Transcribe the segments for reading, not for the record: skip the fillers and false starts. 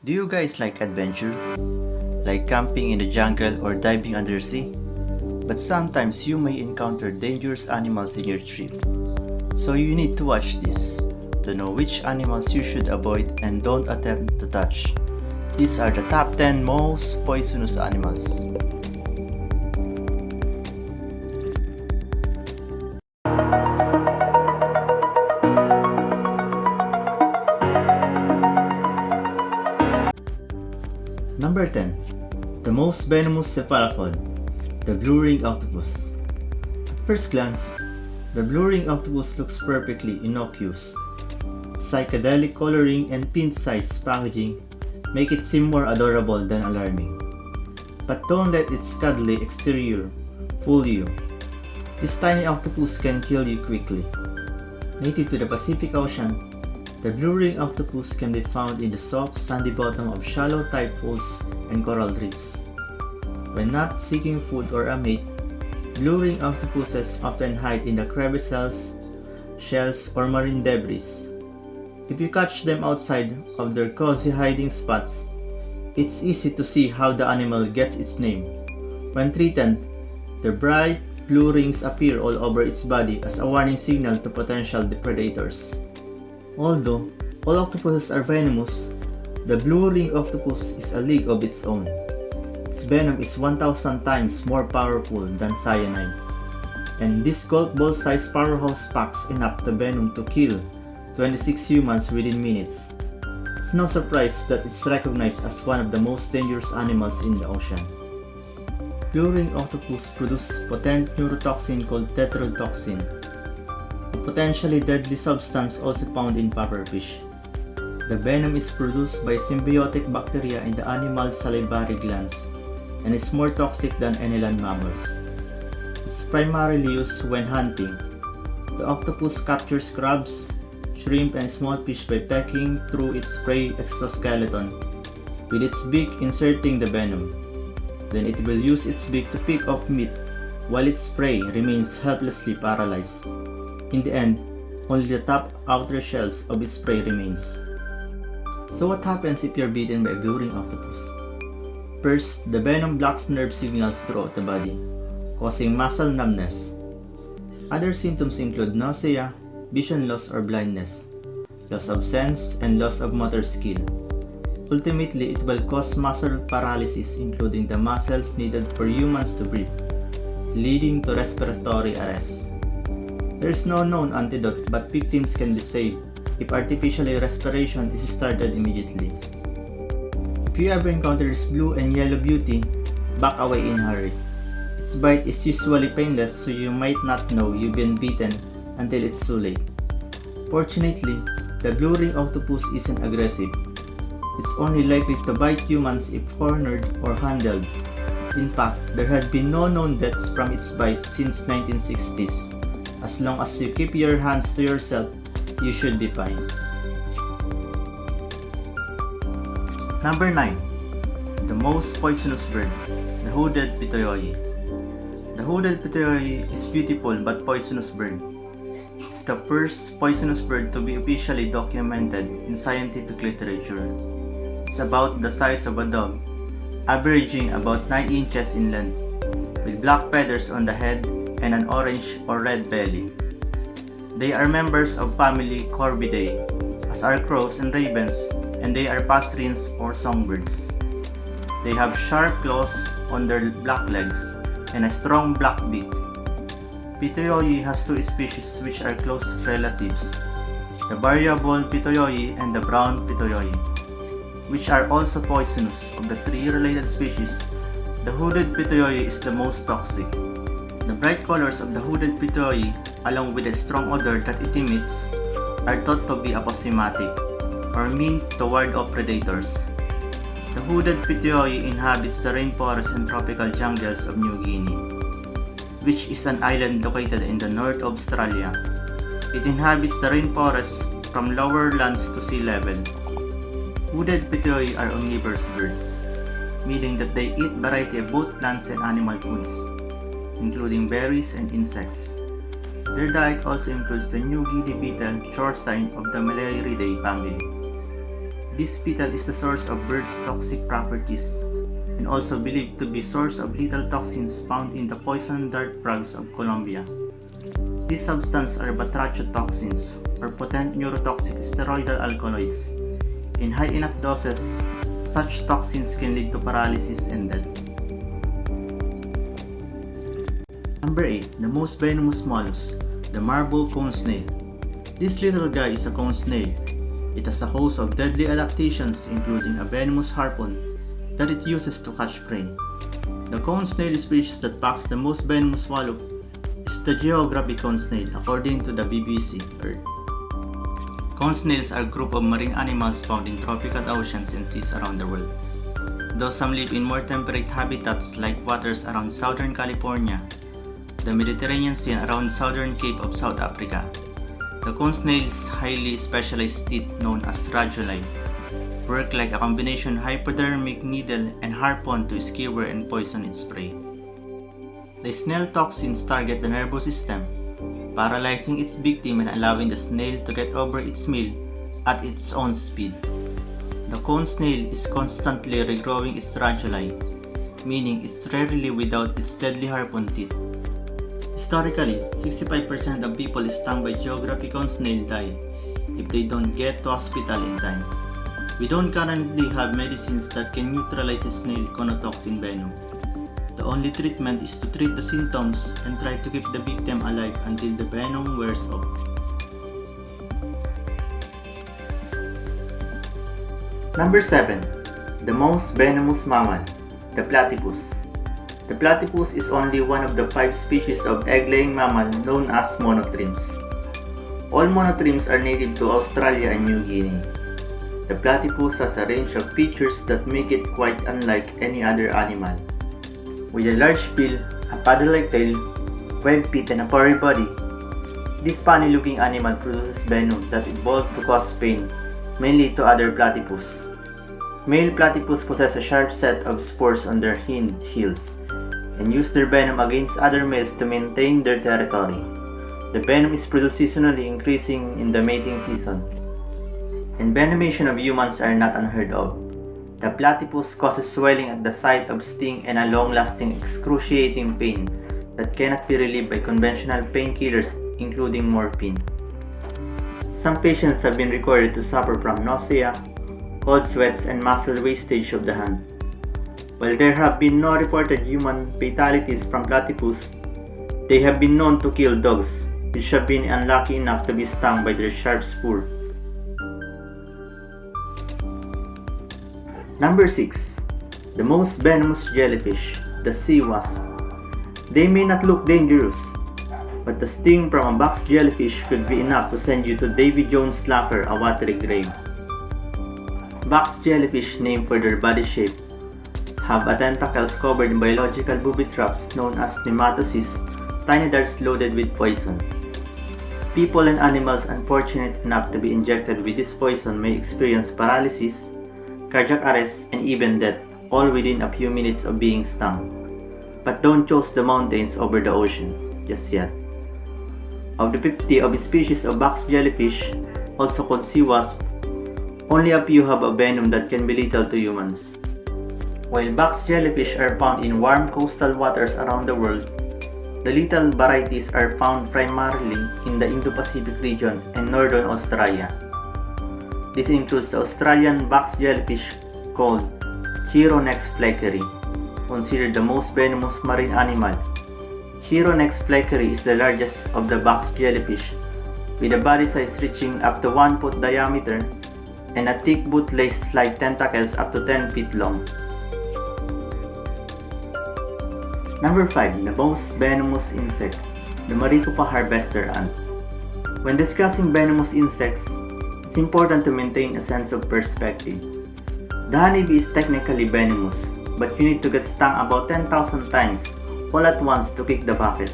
Do you guys like adventure? Like camping in the jungle or diving undersea? But sometimes you may encounter dangerous animals in your trip. So you need to watch this to know which animals you should avoid and don't attempt to touch. These are the top 10 most poisonous animals. Number 10. The most venomous cephalopod, the blue-ring octopus. At first glance, the blue-ring octopus looks perfectly innocuous. Psychedelic coloring and pin-sized packaging make it seem more adorable than alarming. But don't let its cuddly exterior fool you. This tiny octopus can kill you quickly. Native to the Pacific Ocean, the blue-ring octopus can be found in the soft, sandy bottom of shallow tide pools and coral reefs. When not seeking food or a mate, blue-ring octopuses often hide in the crevices, shells, or marine debris. If you catch them outside of their cozy hiding spots, it's easy to see how the animal gets its name. When threatened, the bright blue rings appear all over its body as a warning signal to potential predators. Although all octopuses are venomous, the blue-ring octopus is a league of its own. Its venom is 1,000 times more powerful than cyanide, and this golf ball-sized powerhouse packs enough the venom to kill 26 humans within minutes. It's no surprise that it's recognized as one of the most dangerous animals in the ocean. Blue-ring octopus produce potent neurotoxin called tetrodotoxin, a potentially deadly substance also found in pufferfish. The venom is produced by symbiotic bacteria in the animal's salivary glands and is more toxic than any land mammals. It's primarily used when hunting. The octopus captures crabs, shrimp, and small fish by pecking through its prey exoskeleton, with its beak inserting the venom. Then it will use its beak to pick up meat, while its prey remains helplessly paralyzed. In the end, only the top outer shells of its prey remains. So what happens if you're bitten by a blue-ring octopus? First, the venom blocks nerve signals throughout the body, causing muscle numbness. Other symptoms include nausea, vision loss or blindness, loss of sense, and loss of motor skill. Ultimately, it will cause muscle paralysis, including the muscles needed for humans to breathe, leading to respiratory arrest. There is no known antidote, but victims can be saved if artificial respiration is started immediately. If you ever encounter this blue and yellow beauty, back away in a hurry. Its bite is usually painless, so you might not know you've been bitten until it's too late. Fortunately, the blue-ring octopus isn't aggressive. It's only likely to bite humans if cornered or handled. In fact, there had been no known deaths from its bite since 1960s. As long as you keep your hands to yourself, you should be fine. Number 9. The most poisonous bird, the hooded Pitohui. The hooded Pitohui is beautiful but poisonous bird. It's the first poisonous bird to be officially documented in scientific literature. It's about the size of a dog, averaging about 9 inches in length, with black feathers on the head and an orange or red belly. They are members of family Corvidae, as are crows and ravens, and they are passerines or songbirds. They have sharp claws on their black legs and a strong black beak. Pitohui has two species which are close relatives, the variable Pitohui and the brown Pitohui, which are also poisonous. Of the three related species, the hooded Pitohui is the most toxic. The bright colors of the hooded Pitohui, along with the strong odor that it emits, are thought to be aposematic, or meant to ward off predators. The hooded Pitohui inhabits the rainforests and tropical jungles of New Guinea, which is an island located in the north of Australia. It inhabits the rainforests from lower lands to sea level. Hooded Pitohui are omnivorous birds, meaning that they eat variety of both plants and animal foods, including berries and insects. Their diet also includes the New Guinea beetle chorcine of the Malairidae family. This beetle is the source of birds' toxic properties and also believed to be source of lethal toxins found in the poison dart frogs of Colombia. These substances are batrachotoxins or potent neurotoxic steroidal alkaloids. In high enough doses, such toxins can lead to paralysis and death. Number 8. The most venomous mollusk, the marble cone snail. This little guy is a cone snail. It has a host of deadly adaptations including a venomous harpoon that it uses to catch prey. The cone snail species that packs the most venomous mollusk is the geographic cone snail according to the BBC Earth. Cone snails are a group of marine animals found in tropical oceans and seas around the world. Though some live in more temperate habitats like waters around southern California, the Mediterranean Sea and around southern Cape of South Africa. The cone snail's highly specialized teeth, known as raduli, work like a combination hypodermic needle and harpoon to skewer and poison its prey. The snail toxins target the nervous system, paralyzing its victim and allowing the snail to get over its meal at its own speed. The cone snail is constantly regrowing its raduli, meaning it's rarely without its deadly harpoon teeth. Historically, 65% of people stung by geographic cone snail die if they don't get to hospital in time. We don't currently have medicines that can neutralize the snail conotoxin venom. The only treatment is to treat the symptoms and try to keep the victim alive until the venom wears off. Number 7. The most venomous mammal, the platypus. The platypus is only one of the 5 species of egg-laying mammal known as monotremes. All monotremes are native to Australia and New Guinea. The platypus has a range of features that make it quite unlike any other animal. With a large bill, a paddle-like tail, webbed feet, and a furry body, this funny-looking animal produces venom that evolved to cause pain, mainly to other platypus. Male platypus possess a sharp set of spores on their hind heels and use their venom against other males to maintain their territory. The venom is produced seasonally, increasing in the mating season. Envenomation of humans are not unheard of. The platypus causes swelling at the site of sting and a long-lasting excruciating pain that cannot be relieved by conventional painkillers, including morphine. Some patients have been recorded to suffer from nausea, cold sweats, and muscle wastage of the hand. While there have been no reported human fatalities from platypus, they have been known to kill dogs, which have been unlucky enough to be stung by their sharp spur. Number 6. The most venomous jellyfish, the sea wasp. They may not look dangerous, but the sting from a box jellyfish could be enough to send you to Davy Jones' locker, a watery grave. Box jellyfish, named for their body shape, have tentacles covered in biological booby traps known as nematocysts, tiny darts loaded with poison. People and animals unfortunate enough to be injected with this poison may experience paralysis, cardiac arrest, and even death, all within a few minutes of being stung. But don't choose the mountains over the ocean just yet. Of the 50 of species of box jellyfish, also called sea wasp, only a few have a venom that can be lethal to humans. While box jellyfish are found in warm coastal waters around the world, the lethal varieties are found primarily in the Indo-Pacific region and northern Australia. This includes the Australian box jellyfish called Chironex fleckeri, considered the most venomous marine animal. Chironex fleckeri is the largest of the box jellyfish, with a body size reaching up to 1 foot diameter and a thick bootlace-like tentacles up to 10 feet long. Number 5. The most venomous insect, the Maricopa harvester ant. When discussing venomous insects, it's important to maintain a sense of perspective. The honeybee is technically venomous, but you need to get stung about 10,000 times all at once to kick the bucket.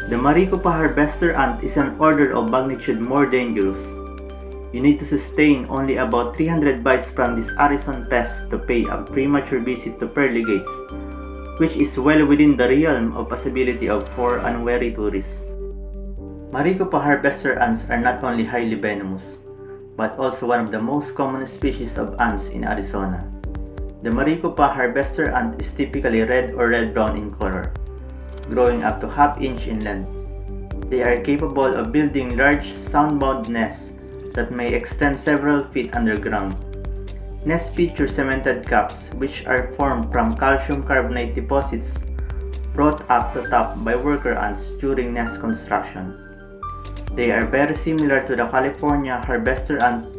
The Maricopa harvester ant is an order of magnitude more dangerous. You need to sustain only about 300 bites from this Arizona pest to pay a premature visit to pearly gates, which is well within the realm of possibility of for unwary tourists. Maricopa harvester ants are not only highly venomous, but also one of the most common species of ants in Arizona. The Maricopa harvester ant is typically red or red-brown in color, growing up to half-inch in length. They are capable of building large sound-bound nests that may extend several feet underground. Nests feature cemented caps, which are formed from calcium carbonate deposits brought up to top by worker ants during nest construction. They are very similar to the California harvester ant,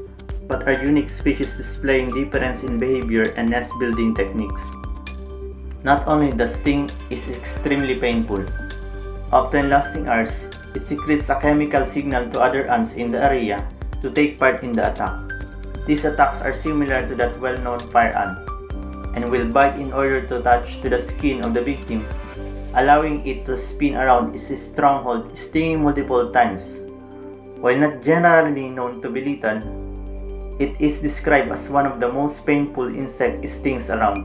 but are unique species displaying difference in behavior and nest building techniques. Not only the sting is extremely painful, often lasting hours, it secretes a chemical signal to other ants in the area to take part in the attack. These attacks are similar to that well-known fire ant, and will bite in order to touch to the skin of the victim, allowing it to spin around its stronghold, stinging multiple times. While not generally known to be lethal, it is described as one of the most painful insect stings around,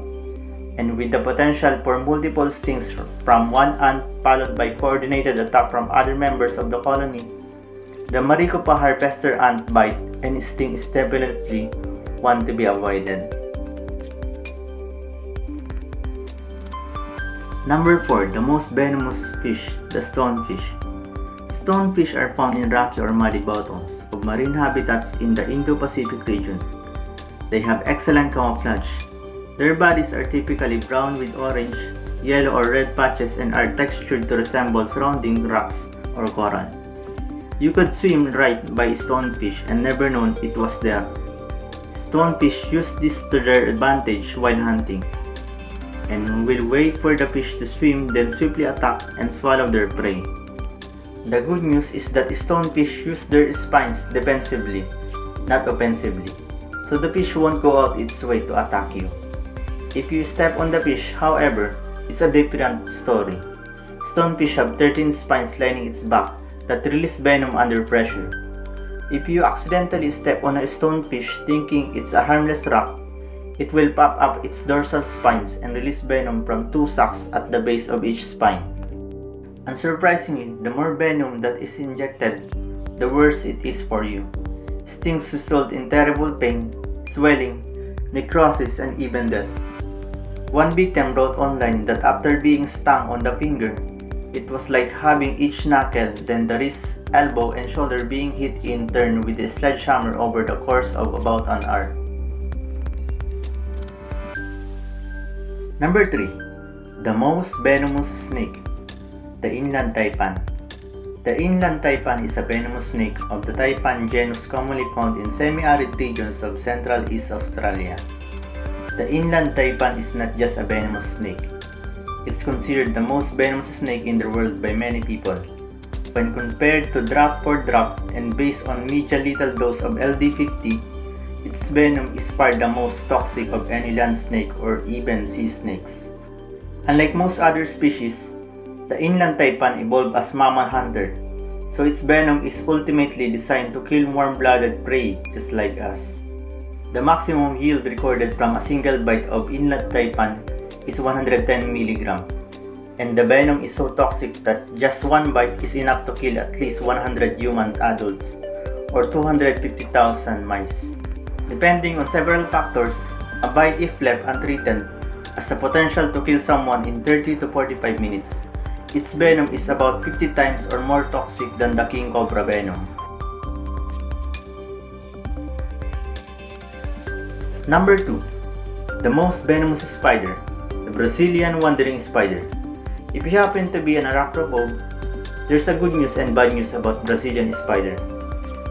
and with the potential for multiple stings from one ant followed by coordinated attack from other members of the colony. The Maricopa harvester ant bite and sting is definitely one to be avoided. Number 4. The most venomous fish, the stonefish. Stonefish are found in rocky or muddy bottoms of marine habitats in the Indo-Pacific region. They have excellent camouflage. Their bodies are typically brown with orange, yellow or red patches and are textured to resemble surrounding rocks or coral. You could swim right by stonefish and never know it was there. Stonefish use this to their advantage while hunting, and will wait for the fish to swim, then swiftly attack and swallow their prey. The good news is that stonefish use their spines defensively, not offensively, so the fish won't go out its way to attack you. If you step on the fish, however, it's a different story. Stonefish have 13 spines lining its back that release venom under pressure. If you accidentally step on a stonefish thinking it's a harmless rock, it will pop up its dorsal spines and release venom from 2 sacs at the base of each spine. Unsurprisingly, the more venom that is injected, the worse it is for you. Stings result in terrible pain, swelling, necrosis, and even death. One victim wrote online that after being stung on the finger, it was like having each knuckle, then the wrist, elbow, and shoulder being hit in turn with a sledgehammer over the course of about an hour. Number 3. The most venomous snake, the inland taipan. The inland taipan is a venomous snake of the Taipan genus commonly found in semi-arid regions of Central East Australia. The inland taipan is not just a venomous snake. It's considered the most venomous snake in the world by many people. When compared to drop for drop and based on medium-lethal dose of LD50, its venom is far the most toxic of any land snake or even sea snakes. Unlike most other species, the inland taipan evolved as mammal hunter, so its venom is ultimately designed to kill warm-blooded prey just like us. The maximum yield recorded from a single bite of inland taipan is 110 mg, and the venom is so toxic that just one bite is enough to kill at least 100 human adults or 250,000 mice. Depending on several factors, a bite if left untreated has the potential to kill someone in 30 to 45 minutes. Its venom is about 50 times or more toxic than the king cobra venom. Number 2. The most venomous spider, the Brazilian wandering spider. If you happen to be an arachnophobia, there's a good news and bad news about Brazilian spider.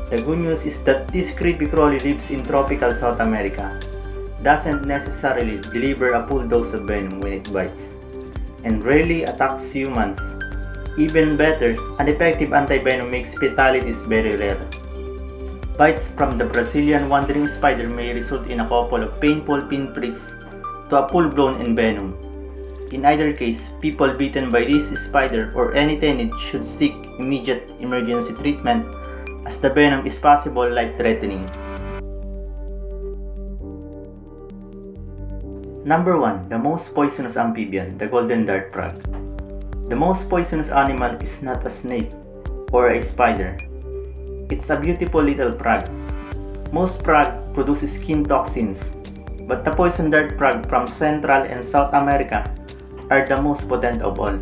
The good news is that this creepy crawly lives in tropical South America, doesn't necessarily deliver a full dose of venom when it bites, and rarely attacks humans. Even better, an effective anti-venom makes fatalities very rare. Bites from the Brazilian wandering spider may result in a couple of painful pinpricks to a full-blown envenom. In either case, people bitten by this spider or any tenant should seek immediate emergency treatment, as the venom is possible life-threatening. Number 1. The most poisonous amphibian, the golden dart frog. The most poisonous animal is not a snake or a spider. It's a beautiful little frog. Most frog produce skin toxins, but the poison dart frog from Central and South America are the most potent of all.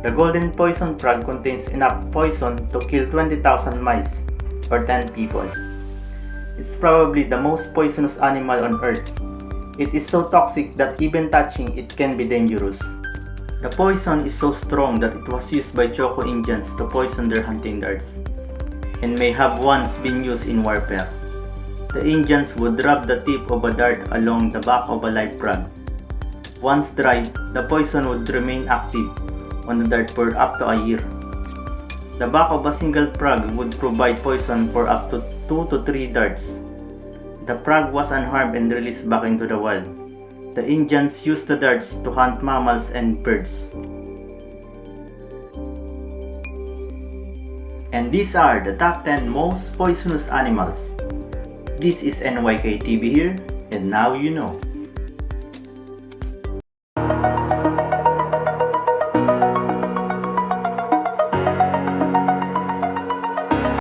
The golden poison frog contains enough poison to kill 20,000 mice or 10 people. It's probably the most poisonous animal on Earth. It is so toxic that even touching it can be dangerous. The poison is so strong that it was used by Choco Indians to poison their hunting darts, and may have once been used in warfare. The Indians would rub the tip of a dart along the back of a live frog. Once dry, the poison would remain active on the dart for up to a year. The back of a single frog would provide poison for up to 2 to 3 darts. The frog was unharmed and released back into the wild. The Indians used the darts to hunt mammals and birds. And these are the top 10 most poisonous animals. This is NYK TV here, and now you know.